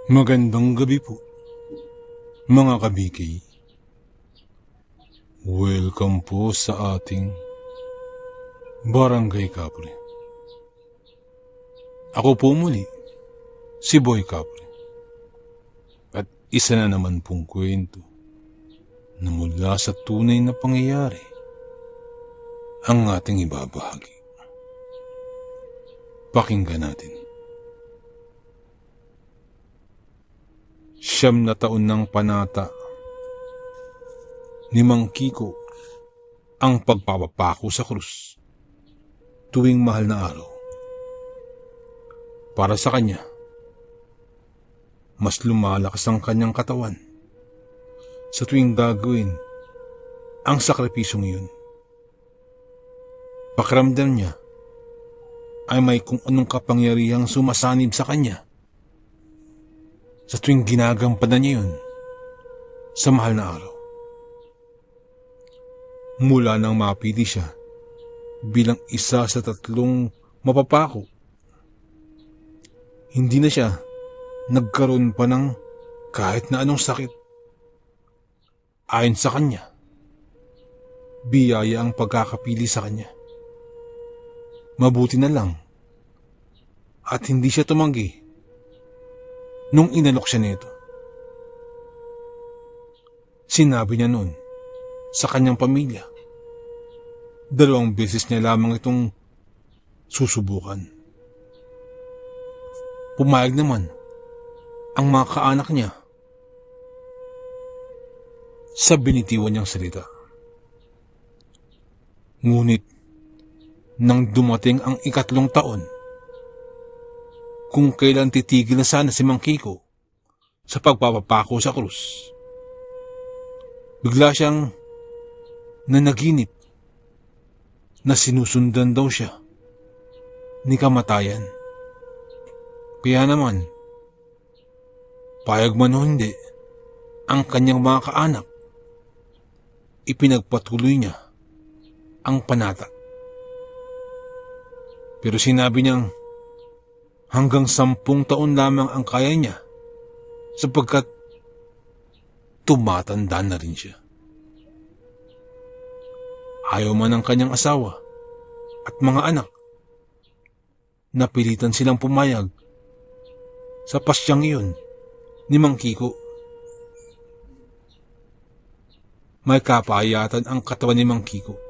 Magandang gabi po, mga kabiki. Welcome po sa ating Barangay Kapre. Ako po muli, si Boy Kapre. At isa na naman pong kwento na mula sa tunay na pangyayari ang ating ibabahagi. Pakinggan natin. 9 na taon ng panata ni Mang Kiko ang pagpapapako sa krus tuwing mahal na araw. Para sa kanya, mas lumalakas ang kanyang katawan sa tuwing gagawin ang sakripisyong iyon. Pakiramdam niya ay may kung anong kapangyarihang sumasanib sa kanya sa tuwing ginagampanan niya yun sa mahal na araw. Mula nang mapili siya bilang isa sa 3 mapapako, hindi na siya nagkaroon pa ng kahit na anong sakit. Ayon sa kanya, biyaya ang pagkakapili sa kanya. Mabuti na lang at hindi siya tumanggi nung inalok siya nito. Sinabi niya noon sa kanyang pamilya, 2 beses niya lamang itong susubukan. Pumayag naman ang mga kaanak niya sa binitiwan niyang salita. Ngunit nang dumating ang 3 taon, kung kailan titigil na sana si Mang Kiko sa pagpapapako sa krus, bigla siyang nanaginip na sinusundan daw siya ni kamatayan. Kaya naman, payag man o hindi, ang kanyang mga kaanak, ipinagpatuloy niya ang panata. Pero sinabi niyang hanggang 10 taon lamang ang kaya niya sapagkat tumatanda na rin siya. Ayaw man ng kanyang asawa at mga anak, napilitan silang pumayag sa pasyang iyon ni Mang Kiko. May kapayatan ang katawan ni Mang Kiko.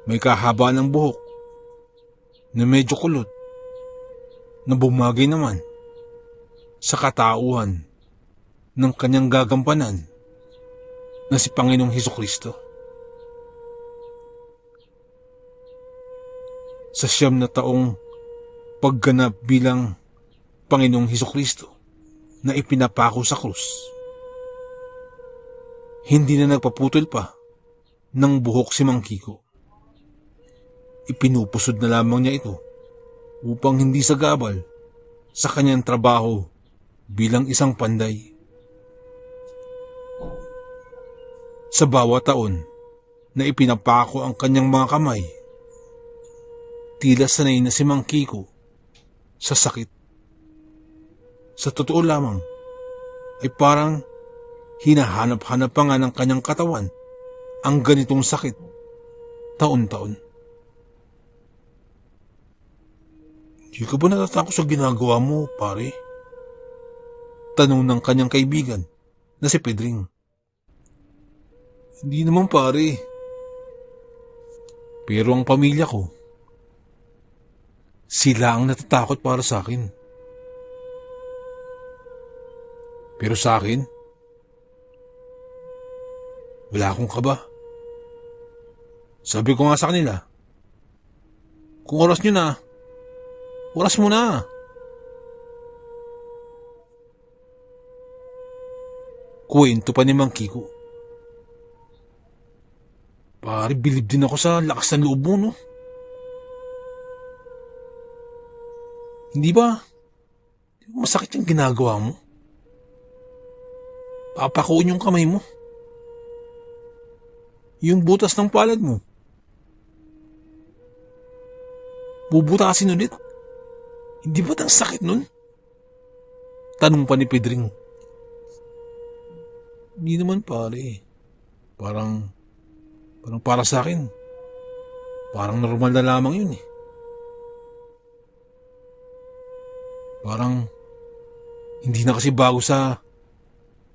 May kahaba ng buhok na medyo kulot na bumagay naman sa katauhan ng kanyang gagampanan na si Panginoong Hesukristo. Sa 9 na taong pagganap bilang Panginoong Hesukristo na ipinapako sa krus, hindi na nagpaputol pa ng buhok si Mang Kiko. Ipinupusod na lamang niya ito upang hindi sagabal sa kanyang trabaho bilang isang panday. Sa bawat taon na ipinapako ang kanyang mga kamay, tila sanay na si Mang Kiko sa sakit. Sa totoo lamang, ay parang hinahanap-hanap pa nga ng kanyang katawan ang ganitong sakit taon-taon. Di ka ba natatakot sa ginagawa mo, pare? Tanong ng kanyang kaibigan na si Pedring. Hindi naman, pare. Pero ang pamilya ko, sila ang natatakot para sa akin. Pero sa akin, wala akong kaba. Sabi ko nga sa kanila, kung oras nyo na, oras mo na. Kwento pa ni Mang Kiko. Pare, bilib din ako sa lakas ng loob mo, no? Hindi ba? Masakit yung ginagawa mo. Papakuin yung kamay mo. Yung butas ng palad mo. Bubutasin ulit. Hindi ba ang sakit nun? Tanong pa ni Pedring. Hindi naman pare. Parang para sa akin, parang normal na lamang yun eh. Parang hindi na kasi bago sa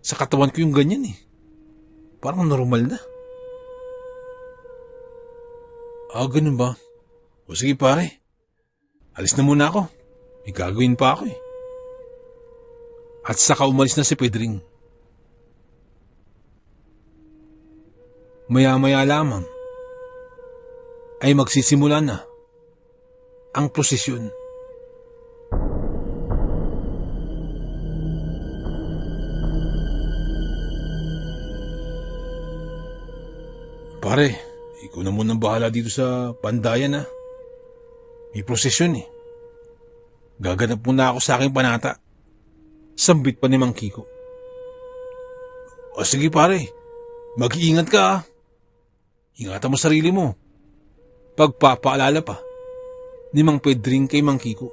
katawan ko yung ganyan eh. Parang normal na. Ganun ba? O sige pare, alis na muna ako. May gagawin pa ako eh. At saka umalis na si Pedring. Maya-maya lamang ay magsisimula na ang prosesyon. Pare, ikaw na munang bahala dito sa pandayan ha. May prosesyon eh. Gaganap muna ako sa aking panata. Sambit pa ni Mang Kiko. O sige pare, mag-iingat ka ha. Ingatan mo sarili mo. Pagpapaalala pa ni Mang Pedring kay Mang Kiko.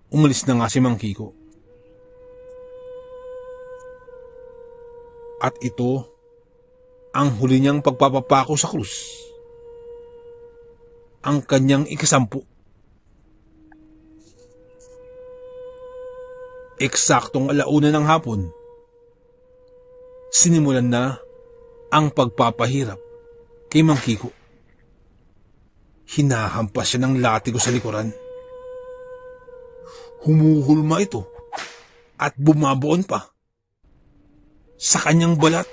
Umalis na nga si Mang Kiko. At ito ang huli niyang pagpapapako sa krus. Ang kanyang ikasampu. Eksaktong 1:00 ng hapon, sinimulan na ang pagpapahirap kay Mang Kiko. Hinahampas siya ng latigo sa likuran. Humuhulma ito at bumabaon pa sa kanyang balat.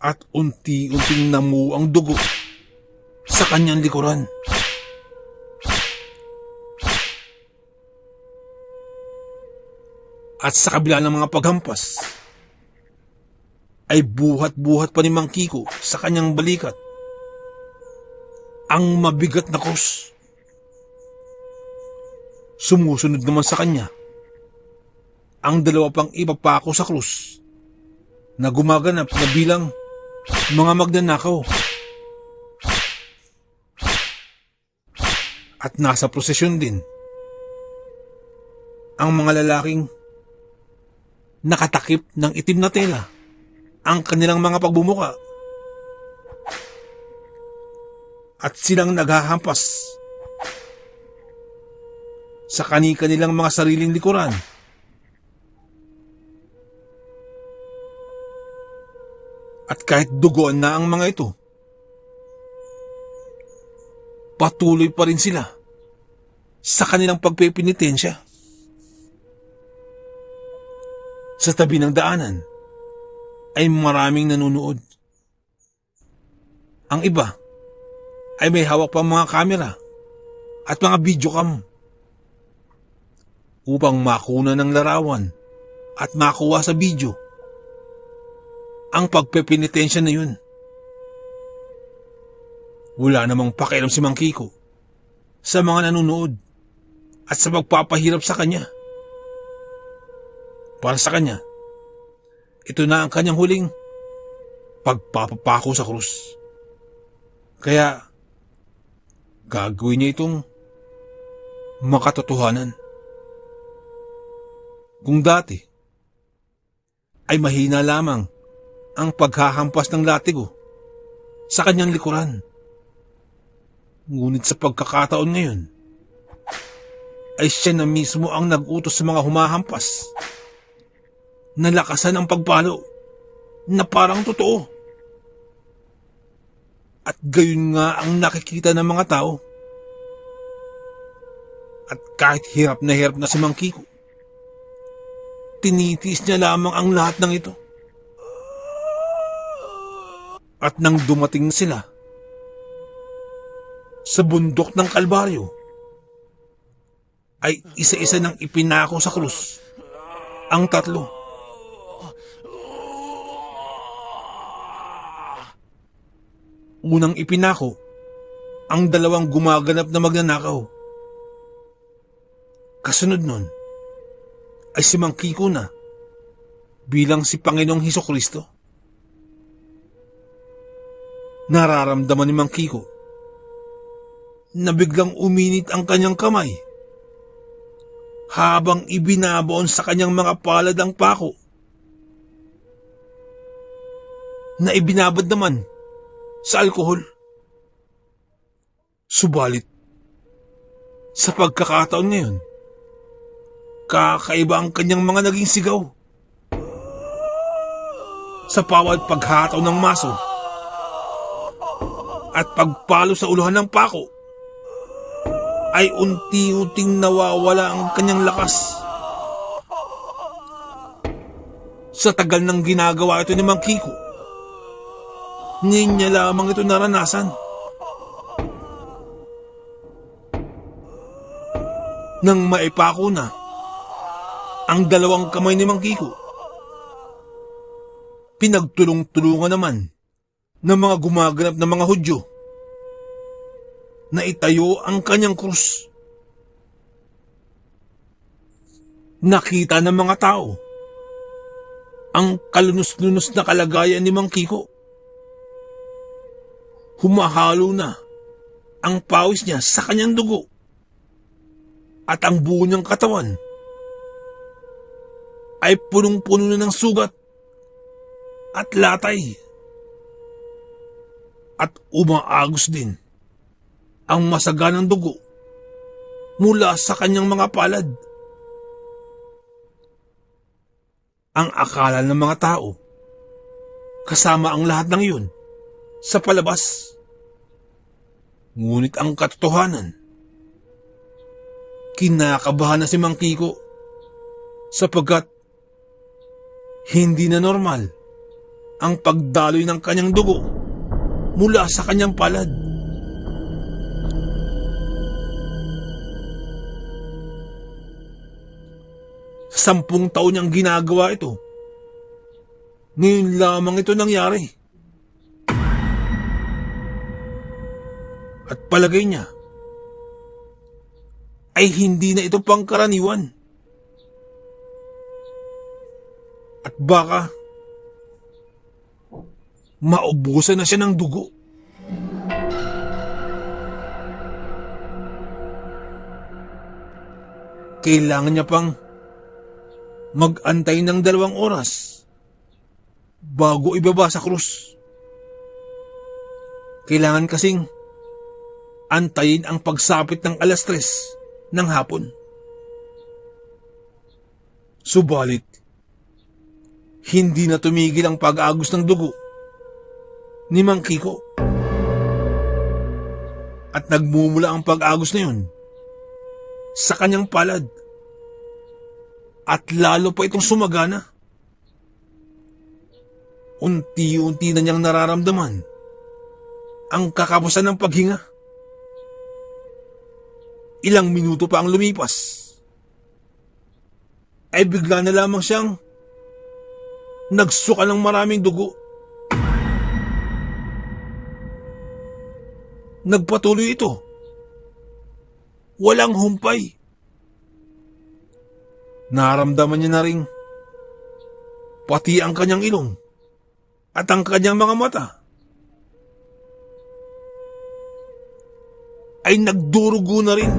At unti-unting namuo ang dugo sa kanyang likuran. At sa kabila ng mga paghampas, ay buhat-buhat pa ni Mang Kiko sa kanyang balikat ang mabigat na krus. Sumusunod naman sa kanya ang 2 pang ipapako sa krus na gumaganap na bilang mga magnanakaw. At nasa prosesyon din ang mga lalaking nakatakip ng itim na tela ang kanilang mga pagbumuka. At silang naghahampas sa kani-kanilang mga sariling likuran. At kahit dugoan na ang mga ito, patuloy pa rin sila sa kanilang pagpipinitensya. Sa tabi ng daanan ay maraming nanunood. Ang iba ay may hawak pang mga kamera at mga videocam upang makuna ng larawan at makuha sa video ang pagpipinitensya na yun. Wala namang pakialam si Mang Kiko sa mga nanunood at sa pagpapahirap sa kanya. Para sa kanya, ito na ang kanyang huling pagpapapako sa krus. Kaya, gagawin niya itong makatotohanan. Kung dati ay mahina lamang ang paghahampas ng latigo sa kanyang likuran, ngunit sa pagkakataon ngayon, ay siya na mismo ang nag-utos sa mga humahampas na lakasan ang pagpalo na parang totoo. At gayon nga ang nakikita ng mga tao. At kahit hirap na si Mang Kiko, tinitiis niya lamang ang lahat ng ito. At nang dumating sila sa bundok ng Kalbaryo, ay isa-isa nang ipinako sa krus ang 3. Unang ipinako ang 2 gumaganap na magnanakaw. Kasunod nun ay si Mang Kiko na bilang si Panginoong Hesukristo. Nararamdaman ni Mang Kiko na biglang uminit ang kanyang kamay habang ibinabaon sa kanyang mga palad ang pako na ibinabad naman sa alkohol. Subalit, sa pagkakataon ngayon, kakaiba ang kanyang mga naging sigaw. Sa bawat paghataw ng maso at pagpalo sa uluhan ng pako, ay unti-unting nawawala ang kanyang lakas. Sa tagal ng ginagawa ito ni Mang Kiko, ngayon niya lamang ito naranasan. Nang maipako na ang dalawang kamay ni Mang Kiko, pinagtulong-tulungan naman ng mga gumaganap na mga Hudyo na itayo ang kanyang krus. Nakita ng mga tao ang kalunos-lunos na kalagayan ni Mang Kiko. Humahalo na ang pawis niya sa kanyang dugo at ang buo niyang katawan ay punong-puno na ng sugat at latay. At umaagos din ang masaganang dugo mula sa kanyang mga palad. Ang akala ng mga tao, kasama ang lahat ng iyon, sa palabas. Ngunit ang katotohanan, kinakabahan na si Mang Kiko sapagkat hindi na normal ang pagdaloy ng kanyang dugo mula sa kanyang palad. Sa 10 taon niyang ginagawa ito, ngayon lamang ito nangyari. At palagay niya ay hindi na ito pangkaraniwan. At baka maubusan na siya ng dugo. Kailangan niya pang mag-antay ng 2 oras bago ibaba sa krus. Kailangan kasing antayin ang pagsapit ng 3:00 ng hapon. Subalit, hindi na tumigil ang pag-agos ng dugo ni Mang Kiko. At nagmumula ang pag-agos na yun sa kanyang palad. At lalo pa itong sumagana. Unti-unti na niyang nararamdaman ang kakapusan ng paghinga. Ilang minuto pa ang lumipas, ay bigla na lamang siyang nagsuka ng maraming dugo. Nagpatuloy ito. Walang humpay. Naramdaman niya na rin pati ang kanyang ilong at ang kanyang mga mata ay nagdurugo na rin.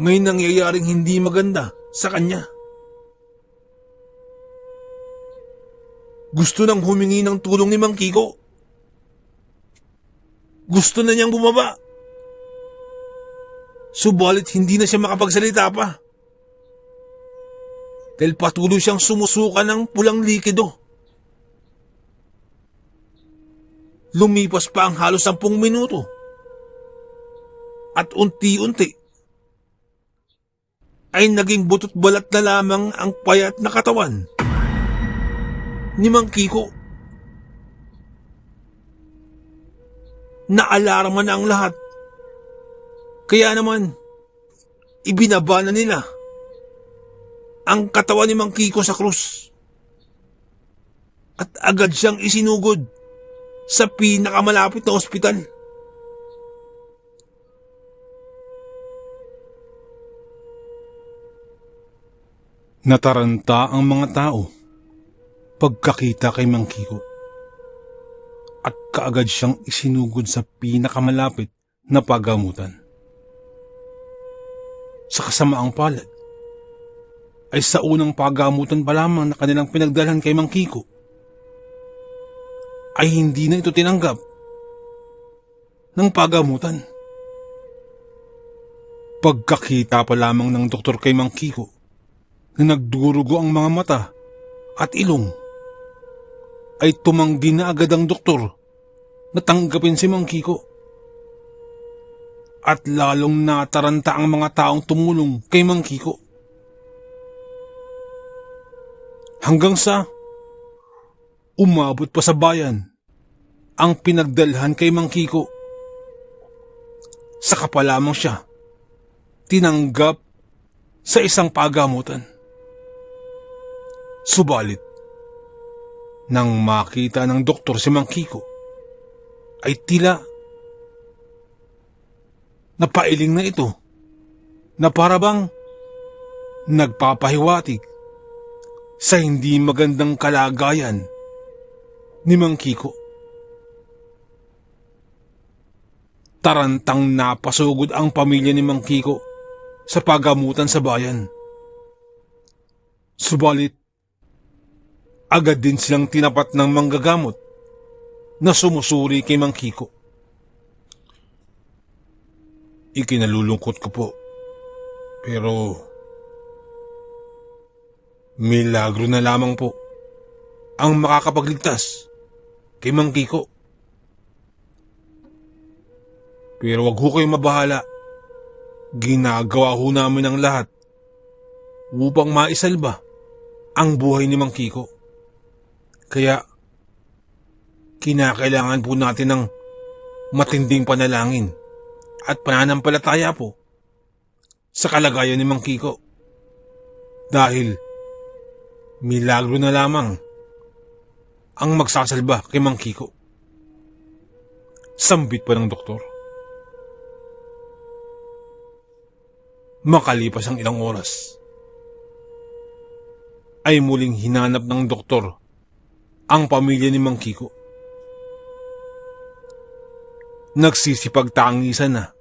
May nangyayaring hindi maganda sa kanya. Gusto nang humingi ng tulong ni Mang Kiko. Gusto na niyang bumaba. Subalit hindi na siya makapagsalita pa. Dahil patuloy siyang sumusuka ng pulang likido. Lumipas pa ang halos 10 minuto. At unti-unti ay naging butot balat na lamang ang payat na katawan ni Mang Kiko. Naalarma na ang lahat. Kaya naman, ibinaba na nila ang katawan ni Mang Kiko sa krus. At agad siyang isinugod sa pinakamalapit na ospital. Nataranta ang mga tao pagkakita kay Mang Kiko. at kaagad siyang isinugod sa pinakamalapit na pagamutan. Sa kasamaang palad, ay sa unang pagamutan pa lamang na kanilang pinagdalhan kay Mang Kiko, ay hindi na ito tinanggap ng pagamutan. Pagkakita pa lamang ng doktor kay Mang Kiko na nagdurugo ang mga mata at ilong, ay tumanggi na agad ang doktor na tanggapin si Mang Kiko. At lalong nataranta ang mga taong tumulong kay Mang Kiko. Hanggang sa umabot pa sa bayan ang pinagdalhan kay Mang Kiko. Saka pa lamang siya tinanggap sa isang pagamutan. Subalit, nang makita ng doktor si Mang Kiko, ay tila napailing na ito na para bang nagpapahiwatig sa hindi magandang kalagayan ni Mang Kiko. Tarantang napasugod ang pamilya ni Mang Kiko sa pagamutan sa bayan. Subalit, agad din silang tinapat ng manggagamot na sumusuri kay Mang Kiko. Ikinalulungkot ko po, pero milagro na lamang po ang makakapagligtas kay Mang Kiko. Pero wag ho kayong mabahala, ginagawa ho namin ang lahat upang maisalba ang buhay ni Mang Kiko. Kaya kinakailangan po natin ng matinding panalangin at pananampalataya po sa kalagayan ni Mang Kiko. Dahil milagro na lamang ang magsasalba kay Mang Kiko. Sambit pa ng doktor. Makalipas ang ilang oras, ay muling hinanap ng doktor ang pamilya ni Mang Kiko. Nagsisipagtangisan na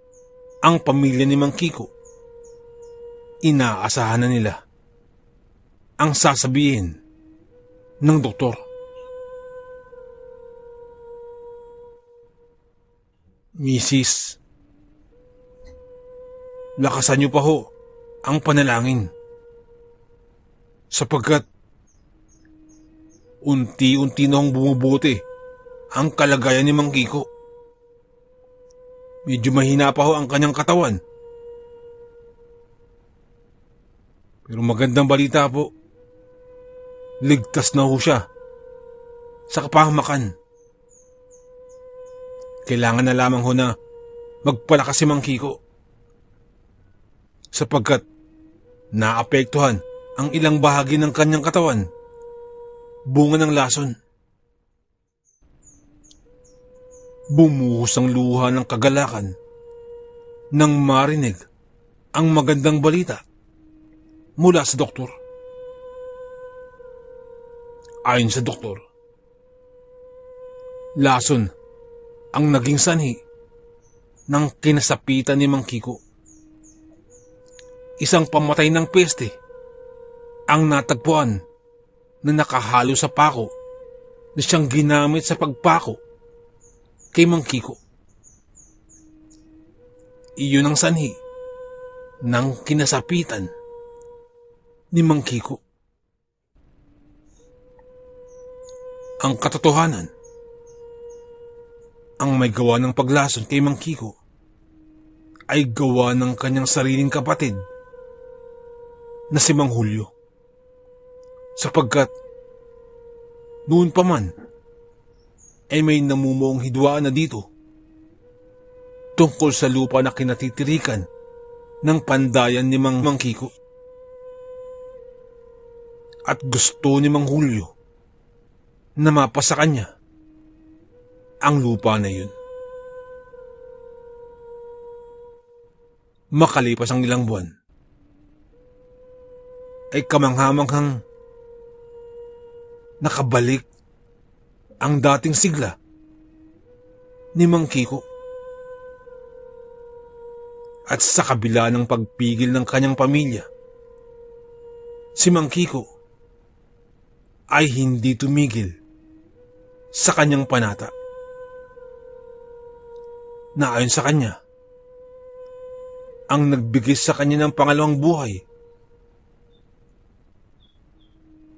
ang pamilya ni Mang Kiko. Inaasahan na nila ang sasabihin ng doktor. Misis, lakasan niyo pa ho ang panalangin sapagkat unti-unti na hong bumubuti ang kalagayan ni Mang Kiko. Medyo mahina pa ho ang kanyang katawan. Pero magandang balita po, ligtas na ho siya sa kapahamakan. Kailangan na lamang ho na magpalakas si Mang Kiko sapagkat naapektuhan ang ilang bahagi ng kanyang katawan, bunga ng lason. Bumuhos ang luha ng kagalakan nang marinig ang magandang balita mula sa doktor. Ayon sa doktor, lason ang naging sanhi ng kinasapitan ni Mang Kiko. Isang pamatay ng peste ang natagpuan na nakahalo sa pako na siyang ginamit sa pagpako kay Mang Kiko. Iyon ang sanhi ng kinasapitan ni Mang Kiko. Ang katotohanan, ang may gawa ng paglason kay Mang Kiko ay gawa ng kanyang sariling kapatid na si Mang Julio. Sapagkat noon pa man ay may namumuong hidwaan na dito tungkol sa lupa na kinatitirikan ng pandayan ni Mang Kiko. At gusto ni Mang Julio na mapasa kanya ang lupa na yun. Makalipas ang ilang buwan, ay kamanghamanghang nakabalik ang dating sigla ni Mang Kiko. At sa kabila ng pagpigil ng kanyang pamilya, si Mang Kiko ay hindi tumigil sa kanyang panata na ayon sa kanya, ang nagbigay sa kanya ng pangalawang buhay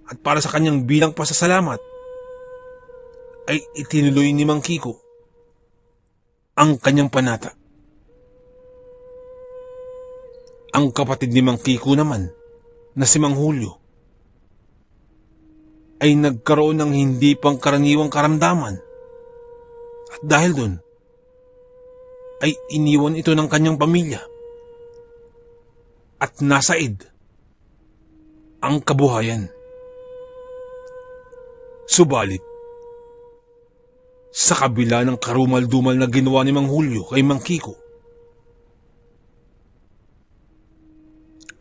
at para sa kanyang bilang pasasalamat ay itinuloy ni Mang Kiko ang kanyang panata. Ang kapatid ni Mang Kiko naman na si Mang Julio ay nagkaroon ng hindi pangkaraniwang karamdaman at dahil dun ay iniwan ito ng kanyang pamilya at nasaid ang kabuhayan. Subalit, sa kabila ng karumal-dumal na ginawa ni Mang Julio kay Mang Kiko,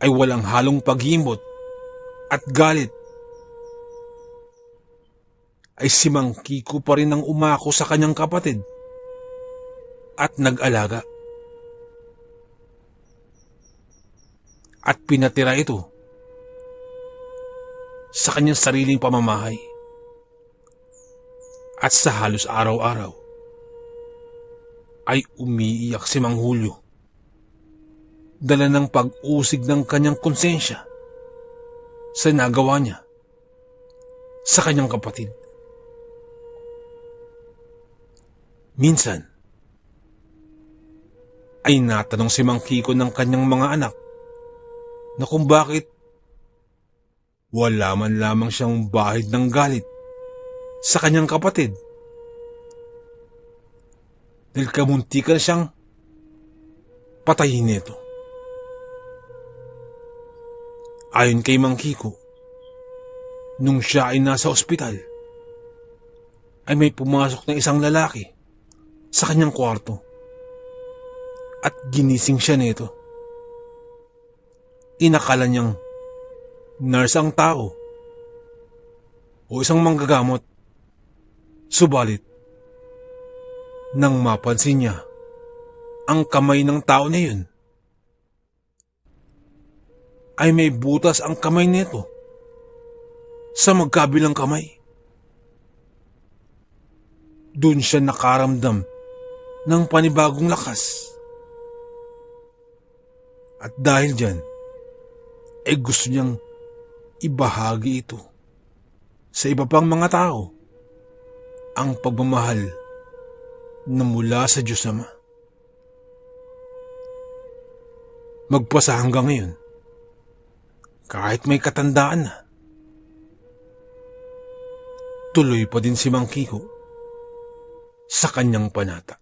ay walang halong pag-iimbot at galit. Ay si Mang Kiko pa rin ang umako sa kanyang kapatid at nag-alaga. At pinatira ito sa kanyang sariling pamamahay. At sa halos araw-araw ay umiiyak si Mang Julio, dala ng pag-usig ng kanyang konsensya sa nagawa niya sa kanyang kapatid. Minsan ay natanong si Mang Kiko ng kanyang mga anak na kung bakit wala man lamang siyang bahid ng galit sa kanyang kapatid. Dahil kamuntikan siyang patayin nito. Ayon kay Mang Kiko, nung siya ay nasa ospital, ay may pumasok na isang lalaki sa kanyang kwarto at ginising siya nito. Inakala niyang nurse ang tao o isang manggagamot. Subalit, nang mapansin niya ang kamay ng tao na yun, ay may butas ang kamay nito sa magkabilang kamay. Doon siya nakaramdam ng panibagong lakas. At dahil dyan, ay gusto niyang ibahagi ito sa iba pang mga tao, ang pagmamahal na mula sa Diyos Ama. Magpasa hanggang ngayon, kahit may katandaan na, tuloy pa din si Mang Kiko sa kanyang panata.